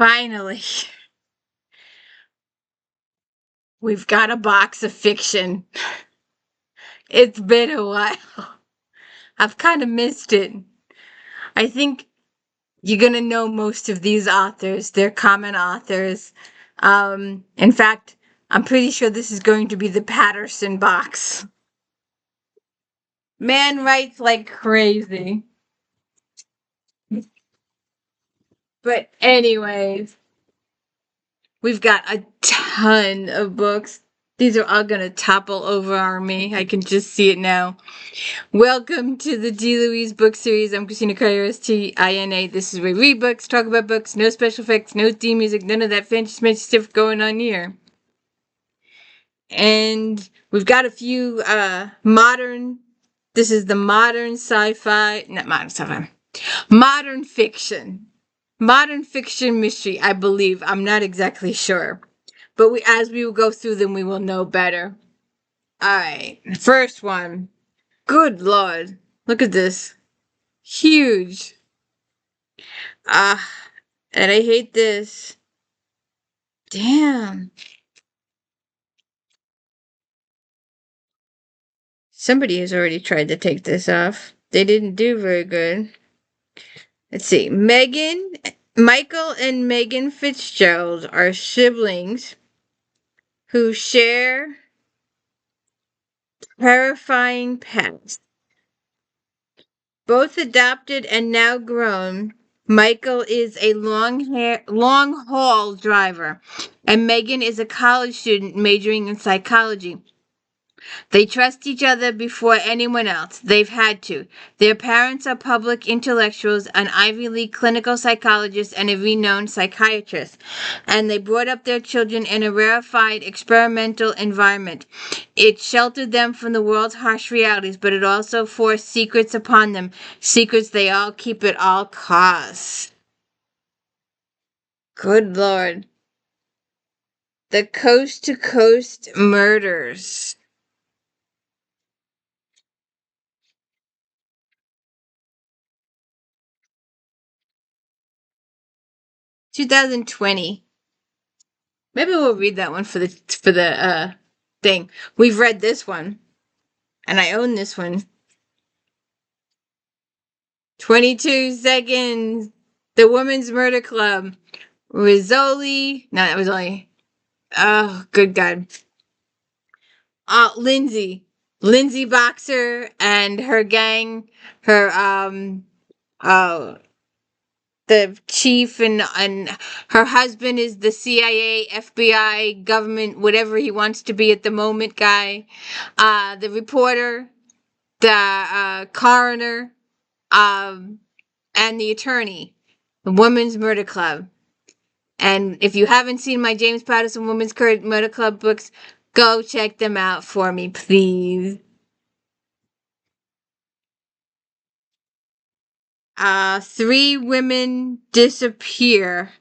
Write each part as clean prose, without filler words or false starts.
Finally, we've got a box of fiction. It's been a while. I've kind of missed it. I think you're going to know most of these authors. They're common authors. In fact, I'm pretty sure this is going to be the Patterson box. Man writes like crazy. But anyways, we've got a ton of books. These are all going to topple over on me. I can just see it now. Welcome to the D. Louise book series. I'm Christina Carrier, This is where we read books, talk about books, no special effects, no theme music, none of that fancy stuff going on here. And we've got a few modern, this is the modern sci-fi, not modern sci-fi, modern fiction. Modern fiction mystery, I believe. I'm not exactly sure. But as we will go through them, we will know better. Alright, first one. Good Lord. Look at this. Huge. And I hate this. Damn. Somebody has already tried to take this off. They didn't do very good. Let's see. Michael and Megan Fitzgerald are siblings who share terrifying past. Both adopted and now grown, Michael is a long-haul driver, and Megan is a college student majoring in psychology. They trust each other before anyone else. They've had to. Their parents are public intellectuals, an Ivy League clinical psychologist, and a renowned psychiatrist. And they brought up their children in a rarefied experimental environment. It sheltered them from the world's harsh realities, but it also forced secrets upon them. Secrets they all keep at all costs. Good Lord. The Coast to Coast Murders. 2020. Maybe we'll read that one for the thing. We've read this one, and I own this one. 22 Seconds. The Women's Murder Club. Rizzoli. No, that was only. Oh, good God. Lindsay. Lindsay Boxer and her gang. Her the chief and her husband is the CIA, FBI, government, whatever he wants to be at the moment guy. The reporter, the coroner, and the attorney. The Women's Murder Club. And if you haven't seen my James Patterson Women's Murder Club books, go check them out for me, please. 3 women disappear.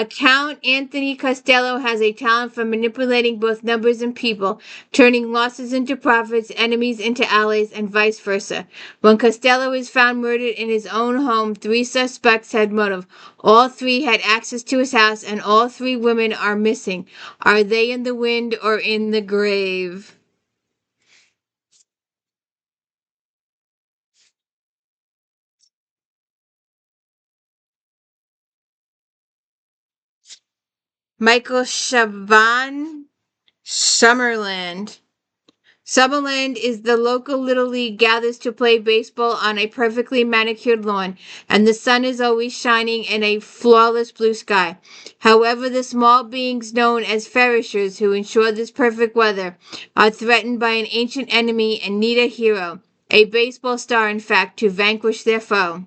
Count Anthony Costello has a talent for manipulating both numbers and people, turning losses into profits, enemies into allies, and vice versa. When Costello is found murdered in his own home, 3 suspects had motive. All 3 had access to his house, and all 3 women are missing. Are they in the wind or in the grave? Michael Chabon, SUMMERLAND. SUMMERLAND is the local Little League gathers to play baseball on a perfectly manicured lawn, and the sun is always shining in a flawless blue sky. However, the small beings known as Ferishers, who ensure this perfect weather, are threatened by an ancient enemy and need a hero, a baseball star in fact, to vanquish their foe.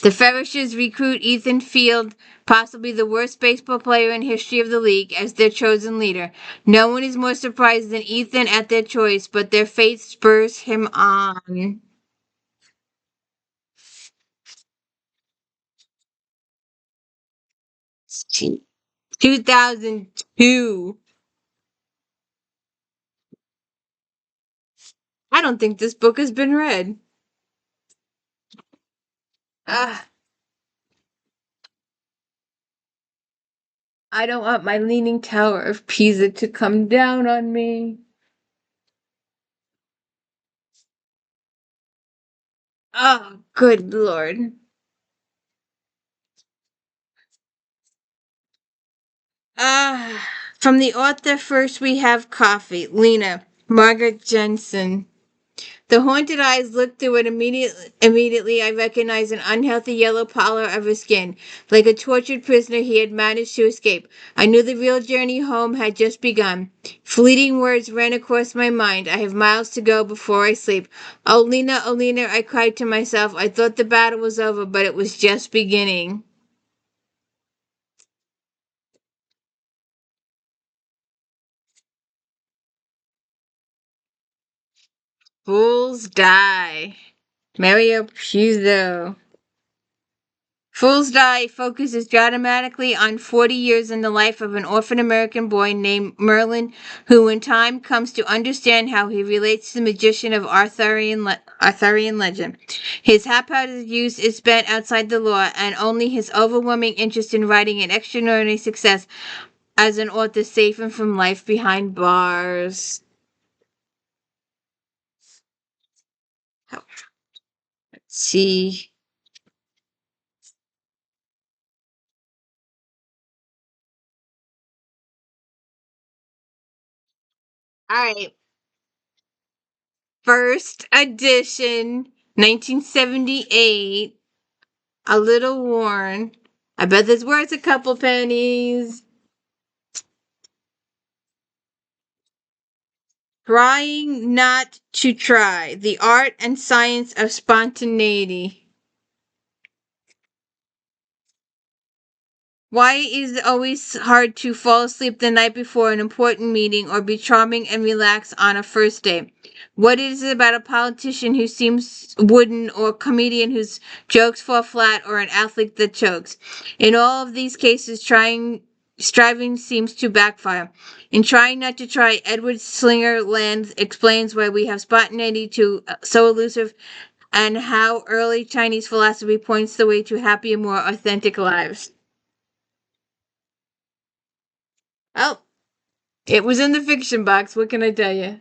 The Ferishers recruit Ethan Field, possibly the worst baseball player in history of the league, as their chosen leader. No one is more surprised than Ethan at their choice, but their fate spurs him on. Gee. 2002. I don't think this book has been read. Ah, I don't want my leaning tower of Pisa to come down on me. Oh, good Lord. Ah, from the author first we have Coffee, Lena, Margaret Jensen. The haunted eyes looked through it immediately. Immediately, I recognized an unhealthy yellow pallor of his skin. Like a tortured prisoner, he had managed to escape. I knew the real journey home had just begun. Fleeting words ran across my mind. I have miles to go before I sleep. Oh, Lena, I cried to myself. I thought the battle was over, but it was just beginning. Fools die. Mario Puzo. Fool's Die focuses dramatically on 40 years in the life of an orphan American boy named Merlin, who in time comes to understand how he relates to the magician of Arthurian legend. His haphazard youth is spent outside the law, and only his overwhelming interest in writing an extraordinary success as an author save him from life behind bars. Let's see. All right. First edition, 1978. A little worn. I bet this worth a couple pennies. Trying not to try. The art and science of spontaneity. Why is it always hard to fall asleep the night before an important meeting or be charming and relaxed on a first date? What is it about a politician who seems wooden or a comedian whose jokes fall flat or an athlete that chokes? In all of these cases, striving seems to backfire. In Trying Not to Try, Edward Slingerland explains why we have spontaneity so elusive and how early Chinese philosophy points the way to happier, more authentic lives. Oh, it was in the fiction box. What can I tell you?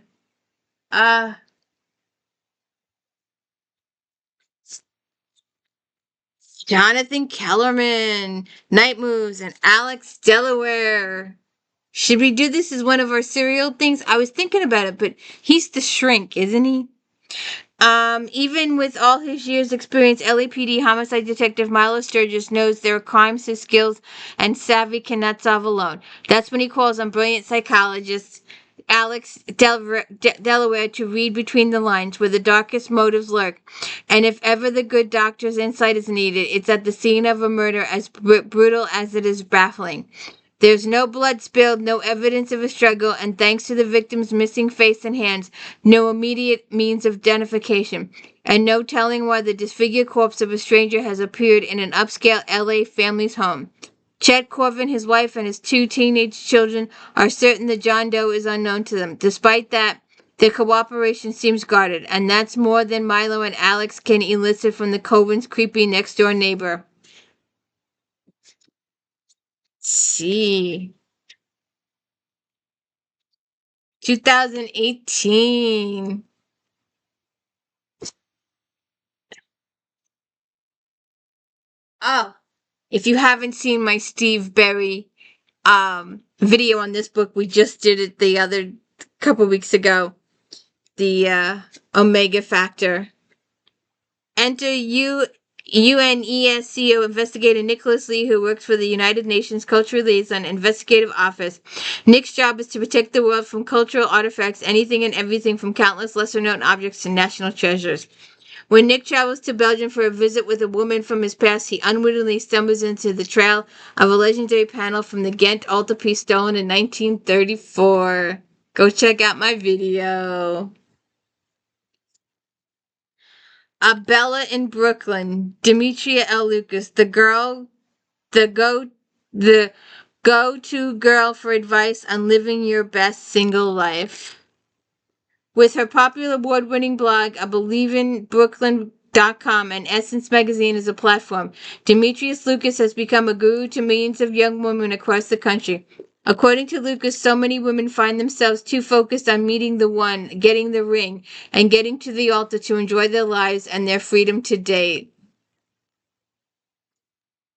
Uh, Jonathan Kellerman, Night Moves, and Alex Delaware. Should we do this as one of our serial things? I was thinking about it, but he's the shrink, isn't he? Even with all his years' experience, LAPD homicide detective Milo Sturgis knows there are crimes his skills and savvy cannot solve alone. That's when he calls on brilliant psychologist Delaware to read between the lines where the darkest motives lurk. And if ever the good doctor's insight is needed, it's at the scene of a murder as brutal as it is baffling. There's no blood spilled, no evidence of a struggle, and thanks to the victim's missing face and hands, no immediate means of identification, and no telling why the disfigured corpse of a stranger has appeared in an upscale LA family's home. Chet Corvin, his wife, and his two teenage children are certain that John Doe is unknown to them. Despite that, their cooperation seems guarded, and that's more than Milo and Alex can elicit from the Coven's creepy next door neighbor. See. 2018. Oh, if you haven't seen my Steve Berry video on this book, we just did it the other couple weeks ago. The Omega Factor. Enter UNESCO investigator Nicholas Lee, who works for the United Nations Cultural Liaison Investigative Office. Nick's job is to protect the world from cultural artifacts, anything and everything from countless lesser-known objects to national treasures. When Nick travels to Belgium for a visit with a woman from his past, he unwittingly stumbles into the trail of a legendary panel from the Ghent altarpiece stolen in 1934. Go check out my video. Bella in Brooklyn, Demetria L. Lucas, the go-to girl for advice on living your best single life. With her popular award-winning blog, A Believe in Brooklyn Essence.com and Essence Magazine as a platform, Demetrius Lucas has become a guru to millions of young women across the country. According to Lucas, so many women find themselves too focused on meeting the one, getting the ring, and getting to the altar to enjoy their lives and their freedom to date.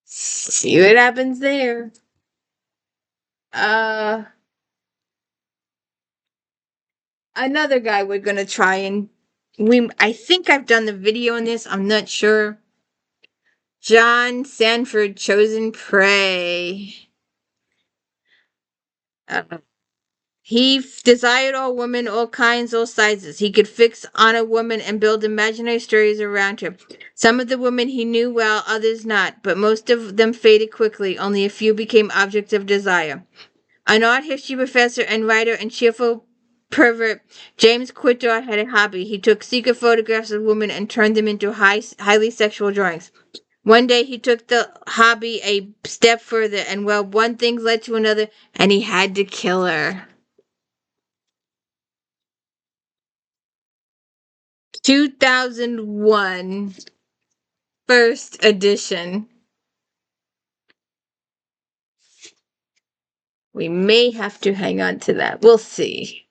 See what happens there. Another guy we're gonna try and I think I've done the video on this, I'm not sure. John Sanford, Chosen Prey. He desired all women, all kinds, all sizes. He could fix on a woman and build imaginary stories around her. Some of the women he knew well, others not, but most of them faded quickly. Only a few became objects of desire. An art history professor and writer and cheerful pervert, James Quittor had a hobby. He took secret photographs of women and turned them into highly sexual drawings. One day he took the hobby a step further, and well, one thing led to another, and he had to kill her. 2001, first edition. We may have to hang on to that. We'll see.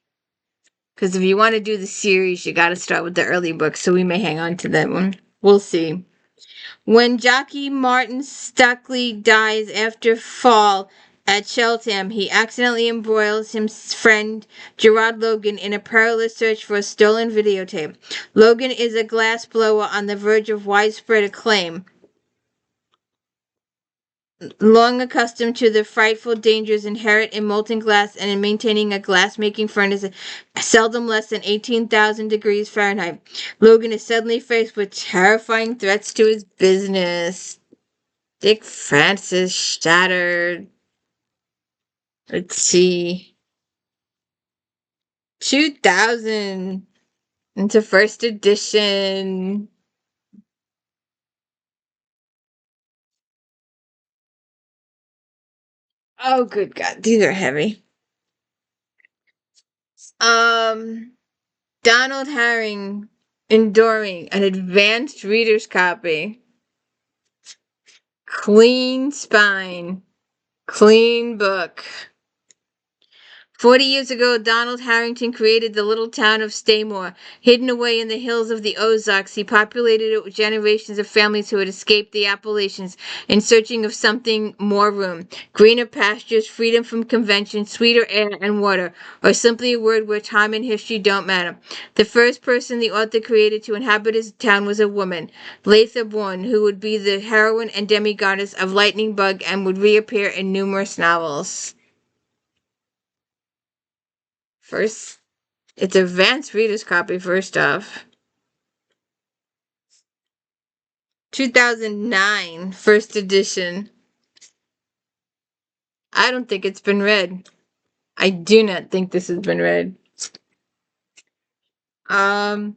Because if you want to do the series, you got to start with the early books, so we may hang on to that one. We'll see. When Jockey Martin Stuckley dies after fall at Cheltenham, he accidentally embroils his friend Gerard Logan in a perilous search for a stolen videotape. Logan is a glass blower on the verge of widespread acclaim. Long accustomed to the frightful dangers inherent in molten glass and in maintaining a glass-making furnace seldom less than 18,000 degrees Fahrenheit, Logan is suddenly faced with terrifying threats to his business. Dick Francis shattered. Let's see. 2000 into first edition. Oh, good God. These are heavy. Donald Herring enduring an advanced reader's copy. Clean spine. Clean book. 40 years ago, Donald Harrington created the little town of Staymore. Hidden away in the hills of the Ozarks, he populated it with generations of families who had escaped the Appalachians in searching of something more room, greener pastures, freedom from convention, sweeter air and water, or simply a word where time and history don't matter. The first person the author created to inhabit his town was a woman, Latha Bourne, who would be the heroine and demigoddess of Lightning Bug and would reappear in numerous novels. First, it's advanced reader's copy, first off. 2009, first edition. I don't think it's been read. I do not think this has been read. The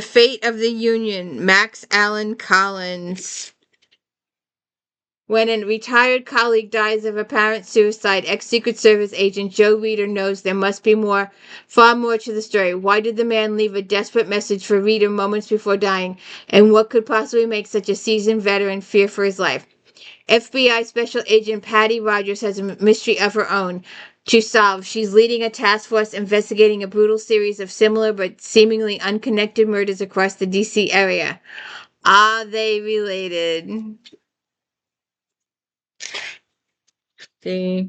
Fate of the Union, Max Allan Collins. When a retired colleague dies of apparent suicide, ex-Secret Service agent Joe Reeder knows there must be far more to the story. Why did the man leave a desperate message for Reeder moments before dying? And what could possibly make such a seasoned veteran fear for his life? FBI Special Agent Patty Rogers has a mystery of her own to solve. She's leading a task force investigating a brutal series of similar but seemingly unconnected murders across the D.C. area. Are they related? Okay.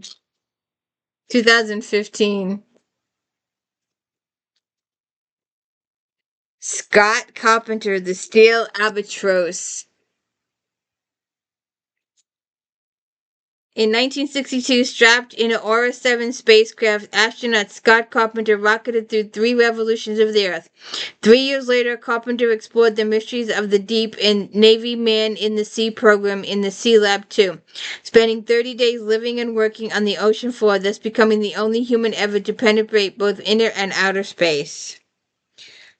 2015. Scott Carpenter, The Steel Albatross. In 1962, strapped in an Aura 7 spacecraft, astronaut Scott Carpenter rocketed through 3 revolutions of the Earth. 3 years later, Carpenter explored the mysteries of the deep in Navy Man in the Sea program in the Sea Lab 2, spending 30 days living and working on the ocean floor, thus becoming the only human ever to penetrate both inner and outer space.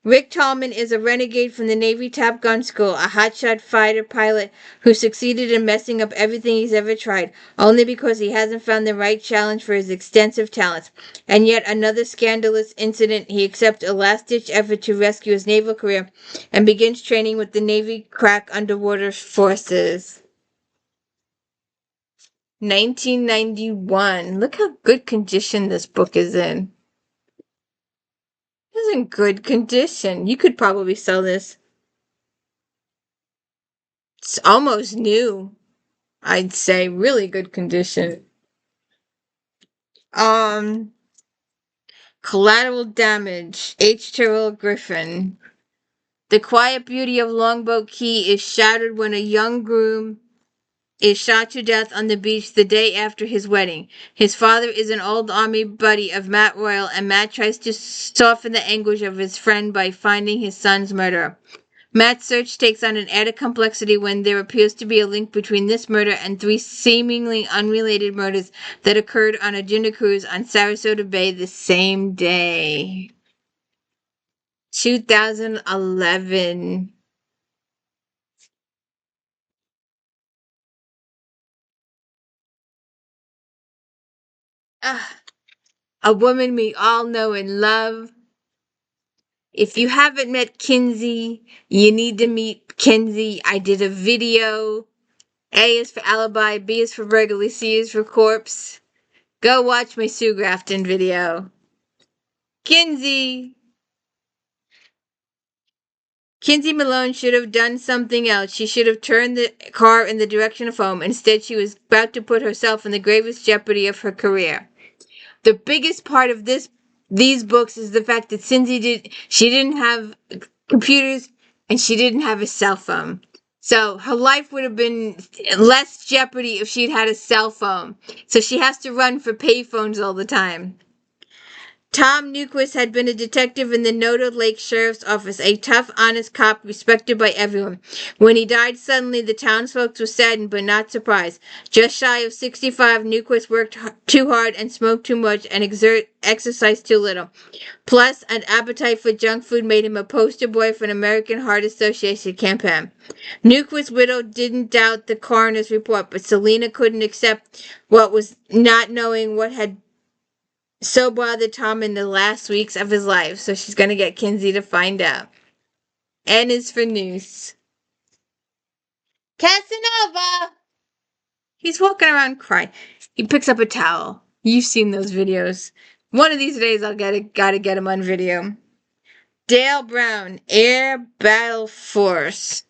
Rick Tallman is a renegade from the Navy Top Gun School, a hotshot fighter pilot who succeeded in messing up everything he's ever tried, only because he hasn't found the right challenge for his extensive talents. And yet another scandalous incident, he accepts a last-ditch effort to rescue his naval career and begins training with the Navy crack underwater forces. 1991. Look how good condition this book is in. It's in good condition. You could probably sell this. It's almost new. I'd say really good condition. Collateral Damage. H. Terrell Griffin. The quiet beauty of Longboat Key is shattered when a young groom is shot to death on the beach the day after his wedding. His father is an old army buddy of Matt Royal, and Matt tries to soften the anguish of his friend by finding his son's murderer. Matt's search takes on an added complexity when there appears to be a link between this murder and three seemingly unrelated murders that occurred on a dinner cruise on Sarasota Bay the same day. 2011. A woman we all know and love. If you haven't met Kinsey, you need to meet Kenzie. I did a video. A is for alibi, B is for burglary, C is for corpse. Go watch my Sue Grafton video. Kinsey Malone should have done something else. She should have turned the car in the direction of home. Instead, she was about to put herself in the gravest jeopardy of her career. The biggest part of these books is the fact that she didn't have computers and she didn't have a cell phone. So her life would have been less jeopardy if she'd had a cell phone. So she has to run for payphones all the time. Tom Newquist had been a detective in the Noda Lake Sheriff's Office, a tough, honest cop respected by everyone. When he died suddenly, the townsfolk were saddened but not surprised. Just shy of 65, Newquist worked too hard and smoked too much and exercised too little. Plus, an appetite for junk food made him a poster boy for an American Heart Association campaign. Newquist's widow didn't doubt the coroner's report, but Selena couldn't accept what was not knowing what had so bothered Tom in the last weeks of his life, so she's going to get Kinsey to find out. N is for Noose. Casanova! He's walking around crying. He picks up a towel. You've seen those videos. One of these days gotta get him on video. Dale Brown, Air Battle Force.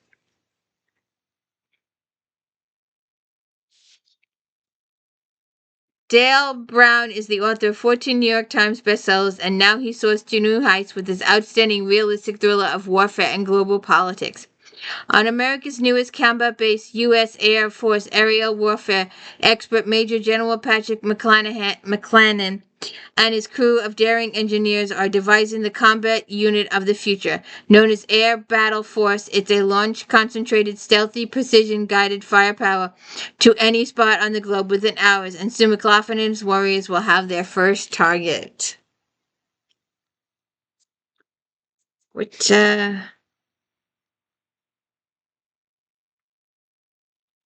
Dale Brown is the author of 14 New York Times bestsellers, and now he soars to new heights with his outstanding realistic thriller of warfare and global politics. On America's newest combat-based U.S. Air Force aerial warfare expert, Major General Patrick McClanahan and his crew of daring engineers are devising the combat unit of the future. Known as Air Battle Force, it's a launch-concentrated, stealthy, precision-guided firepower to any spot on the globe within hours, and soon McLaughlin and his warriors will have their first target. Which,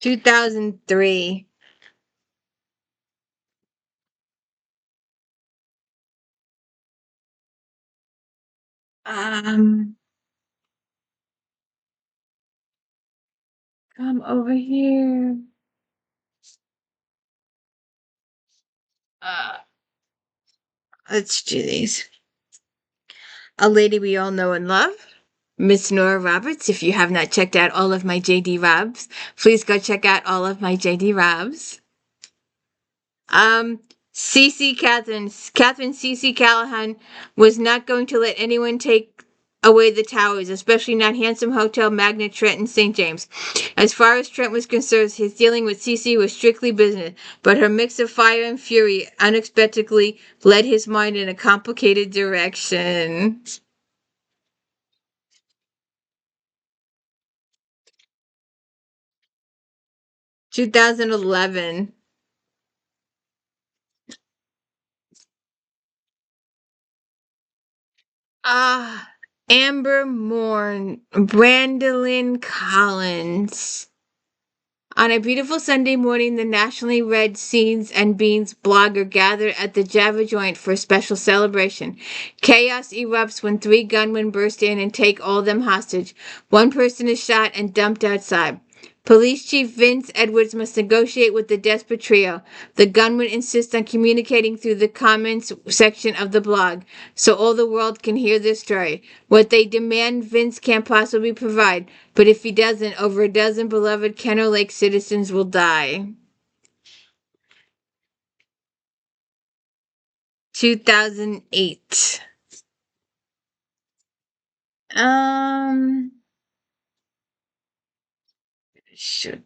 2003. Come over here. Let's do these. A lady we all know and love, Miss Nora Roberts. If you have not checked out all of my JD Robs, please go check out all of my JD Robs. Catherine CC Callahan was not going to let anyone take away the towers, especially not handsome hotel magnate Trent in St. James. As far as Trent was concerned, his dealing with Cece was strictly business, but her mix of fire and fury unexpectedly led his mind in a complicated direction. (2011) Amber Morn, Brandilyn Collins. On a beautiful Sunday morning, the nationally read Scenes and Beans blogger gathered at the Java joint for a special celebration. Chaos erupts when 3 gunmen burst in and take all of them hostage. 1 person is shot and dumped outside. Police Chief Vince Edwards must negotiate with the desperate trio. The gunman insists on communicating through the comments section of the blog, so all the world can hear their story. What they demand, Vince can't possibly provide, but if he doesn't, over a dozen beloved Kennel Lake citizens will die. 2008. Shoot.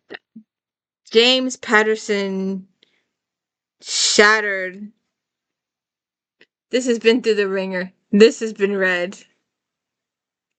James Patterson shattered. This has been through the ringer. This has been read.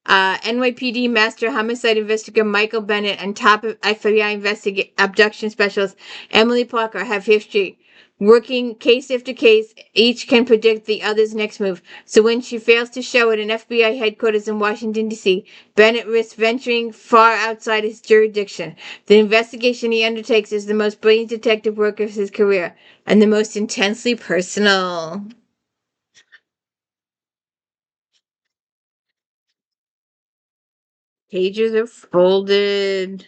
NYPD Master Homicide Investigator Michael Bennett and top FBI abduction specialist Emily Parker have history. Working case after case, each can predict the other's next move. So when she fails to show at an FBI headquarters in Washington, D.C., Bennett risks venturing far outside his jurisdiction. The investigation he undertakes is the most brilliant detective work of his career, and the most intensely personal. Pages are folded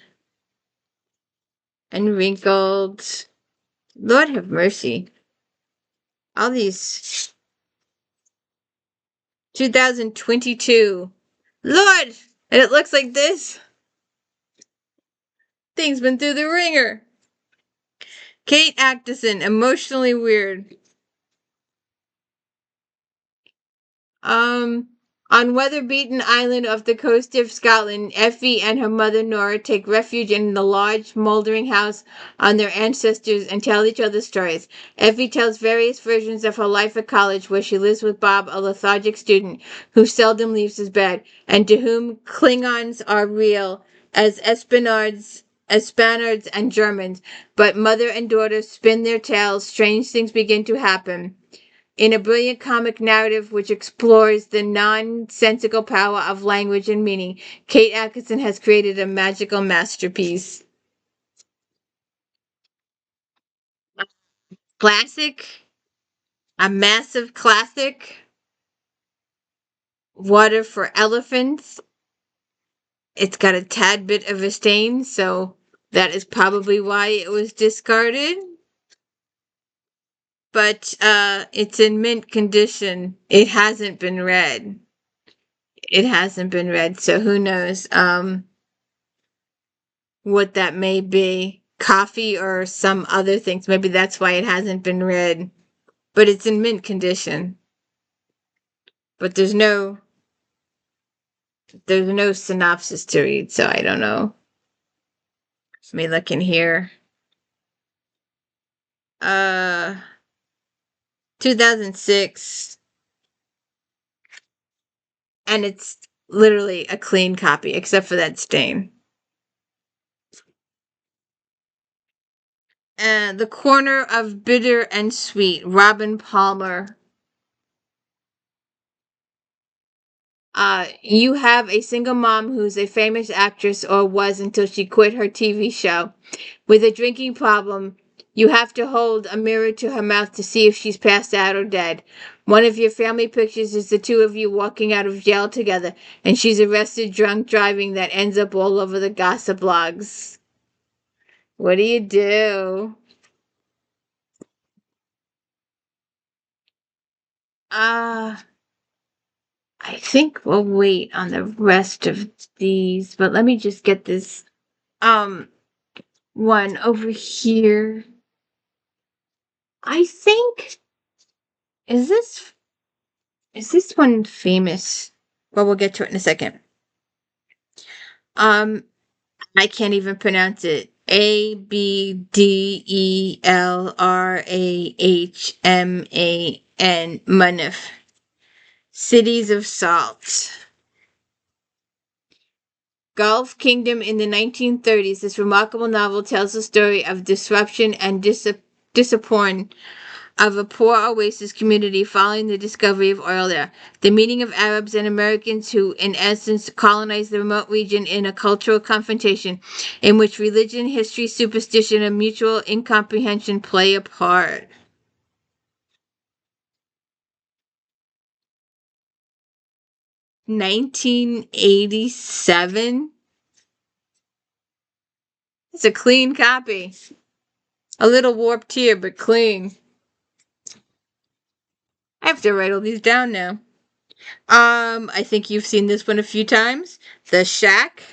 and wrinkled. Lord have mercy. All these. 2022. Lord! And it looks like this. Thing's been through the ringer. Kate Atkinson, emotionally weird. On weather-beaten island off the coast of Scotland, Effie and her mother Nora take refuge in the large, moldering house on their ancestors and tell each other stories. Effie tells various versions of her life at college, where she lives with Bob, a lethargic student who seldom leaves his bed, and to whom Klingons are real as Spaniards and Germans. But mother and daughter spin their tales, strange things begin to happen. In a brilliant comic narrative which explores the nonsensical power of language and meaning, Kate Atkinson has created a magical masterpiece. Classic, a massive classic, Water for Elephants. It's got a tad bit of a stain, so that is probably why it was discarded. But it's in mint condition. It hasn't been read. It hasn't been read, so who knows what that may be. Coffee or some other things. Maybe that's why it hasn't been read. But it's in mint condition. But there's no synopsis to read, so I don't know. Let me look in here. 2006. And it's literally a clean copy, except for that stain. The Corner of Bitter and Sweet, Robin Palmer. You have a single mom who's a famous actress, or was until she quit her TV show, with a drinking problem. You have to hold a mirror to her mouth to see if she's passed out or dead. One of your family pictures is the 2 of you walking out of jail together, and she's arrested drunk driving. That ends up all over the gossip blogs. What do you do? I think we'll wait on the rest of these, but let me just get this one over here. I think is this one famous? Well, we'll get to it in a second. I can't even pronounce it. ABDELRAHMAN, MUNIF. Cities of Salt. Gulf Kingdom in the 1930s. This remarkable novel tells the story of disruption and disappointment of a poor oasis community following the discovery of oil there. The meeting of Arabs and Americans who, in essence, colonized the remote region in a cultural confrontation in which religion, history, superstition, and mutual incomprehension play a part. (1987). It's a clean copy. A little warped here, but clean. I have to write all these down now. I think you've seen this one a few times. The Shack.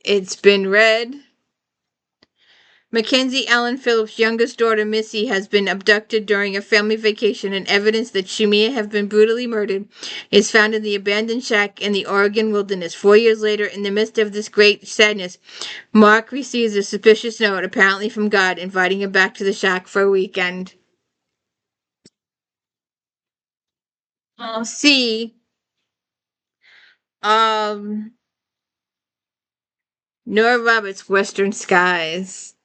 It's been read. Mackenzie Allen Phillips' youngest daughter, Missy, has been abducted during a family vacation, and evidence that she may have been brutally murdered is found in the abandoned shack in the Oregon wilderness. 4 years later, in the midst of this great sadness, Mark receives a suspicious note, apparently from God, inviting him back to the shack for a weekend. I'll see. Nora Roberts' Western Skies.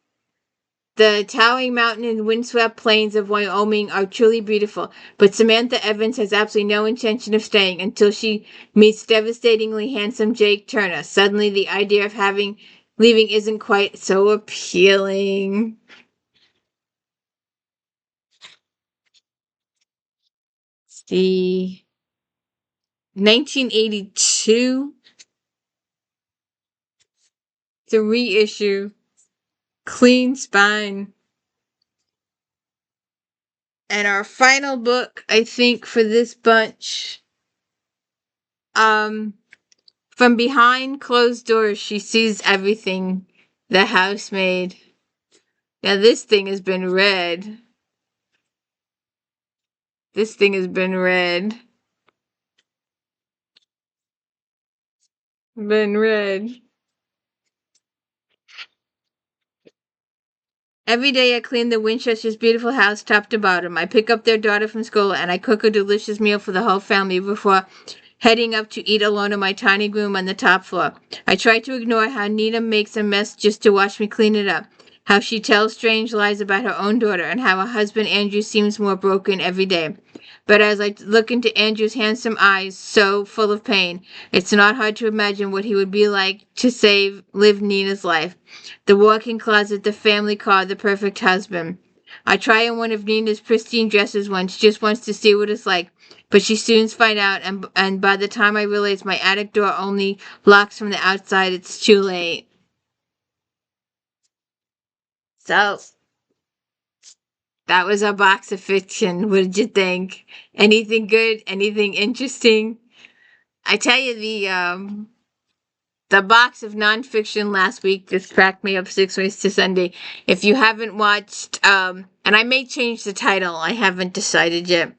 The towering mountain and windswept plains of Wyoming are truly beautiful, but Samantha Evans has absolutely no intention of staying until she meets devastatingly handsome Jake Turner. Suddenly, the idea of leaving isn't quite so appealing. The 1982 3-issue Clean Spine. And our final book, I think, for this bunch, From Behind Closed Doors, She Sees Everything, The Housemaid. Now this thing has been read. This thing has been read. Been read. Every day I clean the Winchester's beautiful house top to bottom. I pick up their daughter from school and I cook a delicious meal for the whole family before heading up to eat alone in my tiny room on the top floor. I try to ignore how Nina makes a mess just to watch me clean it up, how she tells strange lies about her own daughter, and how her husband Andrew seems more broken every day. But as I look into Andrew's handsome eyes, so full of pain, it's not hard to imagine what he would be like to live Nina's life. The walk-in closet, the family car, the perfect husband. I try on one of Nina's pristine dresses once, just wants to see what it's like, but she soon finds out, and by the time I realize my attic door only locks from the outside, it's too late. So, that was our box of fiction. What did you think? Anything good? Anything interesting? I tell you, the box of nonfiction last week just cracked me up 6 ways to Sunday. If you haven't watched, and I may change the title, I haven't decided yet.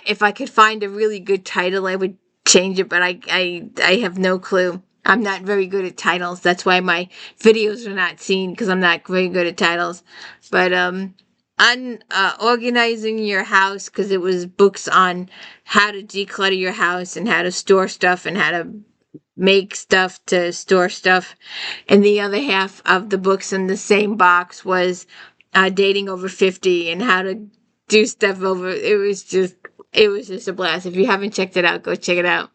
If I could find a really good title, I would change it, but I have no clue. I'm not very good at titles. That's why my videos are not seen, because I'm not very good at titles. But organizing your house, because it was books on how to declutter your house and how to store stuff and how to make stuff to store stuff. And the other half of the books in the same box was dating over 50 and how to do stuff over. It was just a blast. If you haven't checked it out, go check it out.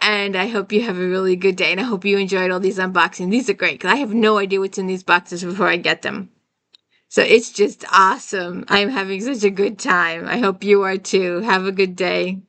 And I hope you have a really good day, and I hope you enjoyed all these unboxings. These are great, because I have no idea what's in these boxes before I get them. So it's just awesome. I'm having such a good time. I hope you are too. Have a good day.